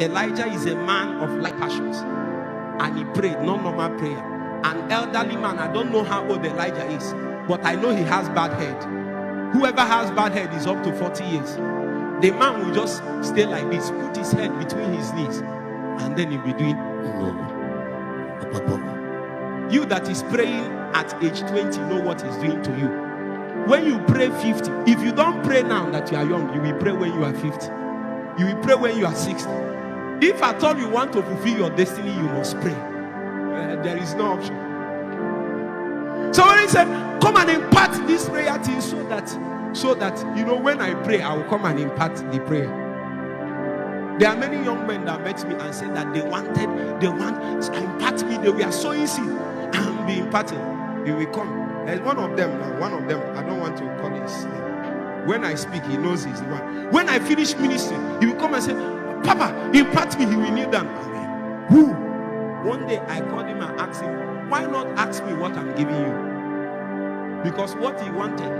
Elijah is a man of like passions, and he prayed, not normal prayer. An elderly man, I don't know how old Elijah is, but I know he has bad head. Whoever has bad head is up to 40 years. The man will just stay like this, put his head between his knees, and then he'll be doing. You that is praying at age 20 know what he's doing to you. When you pray 50, if you don't pray now that you are young, you will pray when you are 50. You will pray when you are 60. If at all you want to fulfill your destiny, you must pray. There is no option. So when he said, come and impart this prayer to you, so that you know, when I pray, I will come and impart the prayer. There are many young men that met me and said that they want to impart me. They were sowing seed and be imparting. He will come. There's one of them, I don't want to call his name. When I speak, he knows he's the one. When I finish ministry, he will come and say, Papa, impart me. He will kneel down. Who? One day I called him and asked him, why not ask me what I'm giving you? Because what he wanted,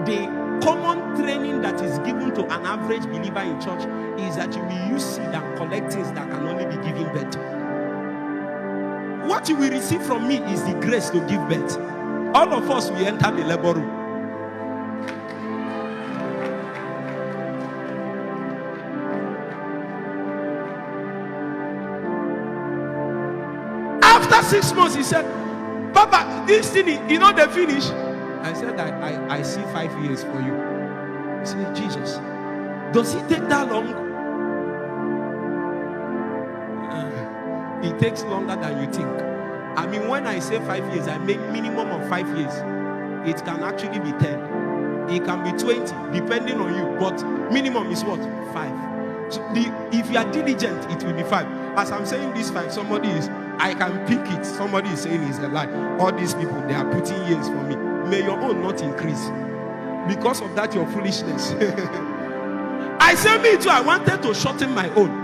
the common training that is given to an average believer in church is that you will use seed and collect things that can only be given birth. What you will receive from me is the grace to give birth. All of us will enter the labor room. After 6 months, he said, Papa, this thing, you know they finish. I said, I see 5 years for you. He said, Jesus, does it take that long? It takes longer than you think. I mean, when I say 5 years, I make minimum of 5 years. It can actually be 10. It can be 20, depending on you. But minimum is what? 5. So if you are diligent, it will be 5. As I'm saying this 5, somebody is, I can pick it. Somebody is saying it's a lie. All these people, they are putting years for me. May your own not increase. Because of that, your foolishness. I said, me too, I wanted to shorten my own.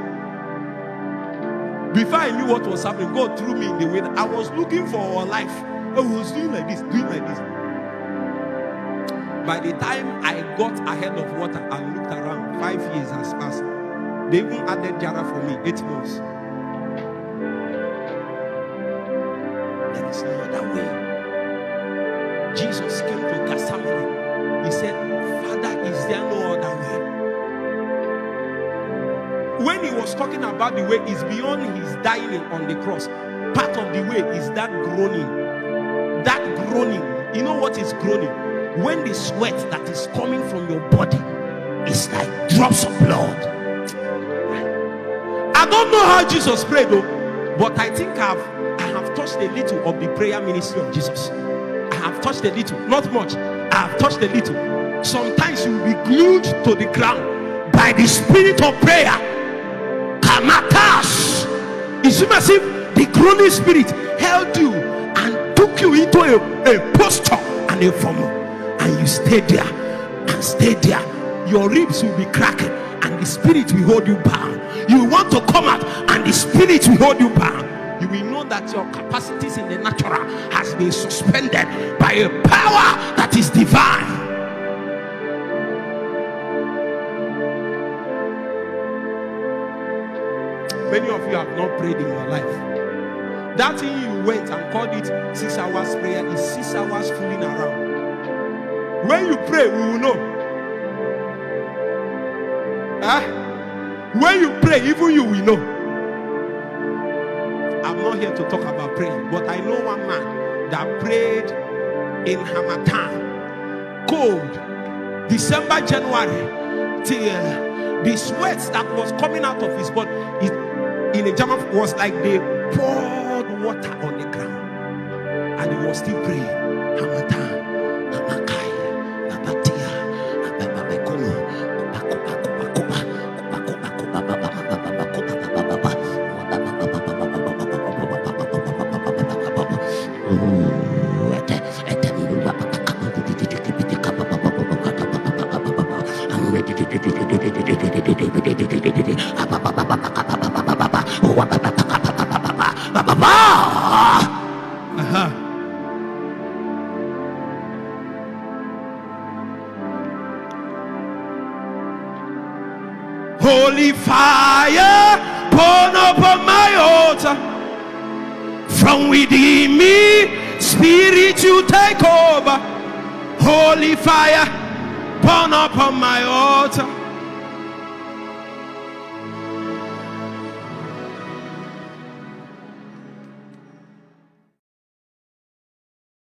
Before I knew what was happening, God threw me in the way that I was looking for our life. I was doing like this, doing like this. By the time I got ahead of water and looked around, 5 years has passed. They even added Jara for me, 8 months. There is no other way. Jesus came to Gethsemane. He said, Father, is there no other way? When he was talking about the way, is beyond his dying on the cross. Part of the way is that groaning. That groaning. You know what is groaning? When the sweat that is coming from your body is like drops of blood. I don't know how Jesus prayed though, but I think I have touched a little of the prayer ministry of Jesus. I have touched a little, not much. I have touched a little. Sometimes you will be glued to the ground by the spirit of prayer. Kamatas. It's as if the groaning spirit held you and took you into a posture and a form, and you stay there and stay there. Your ribs will be cracking and the spirit will hold you bound. You want to come out and the spirit will hold you bound. You will know that your capacities in the natural has been suspended by a power that is divine. Many of you have not prayed in your life. That thing you went and called it 6 hours prayer is 6 hours fooling around. When you pray, we will know. When you pray, even you will know. I'm not here to talk about praying, but I know one man that prayed in Hamatan, cold, December, January, till the sweat that was coming out of his body in a German was like they poured water on the ground, and he was still praying. Hamatan, Hamakai, Abatia, Ababakono, Holy fire, from within me. Spirit, you take over. Holy fire, burn upon my altar.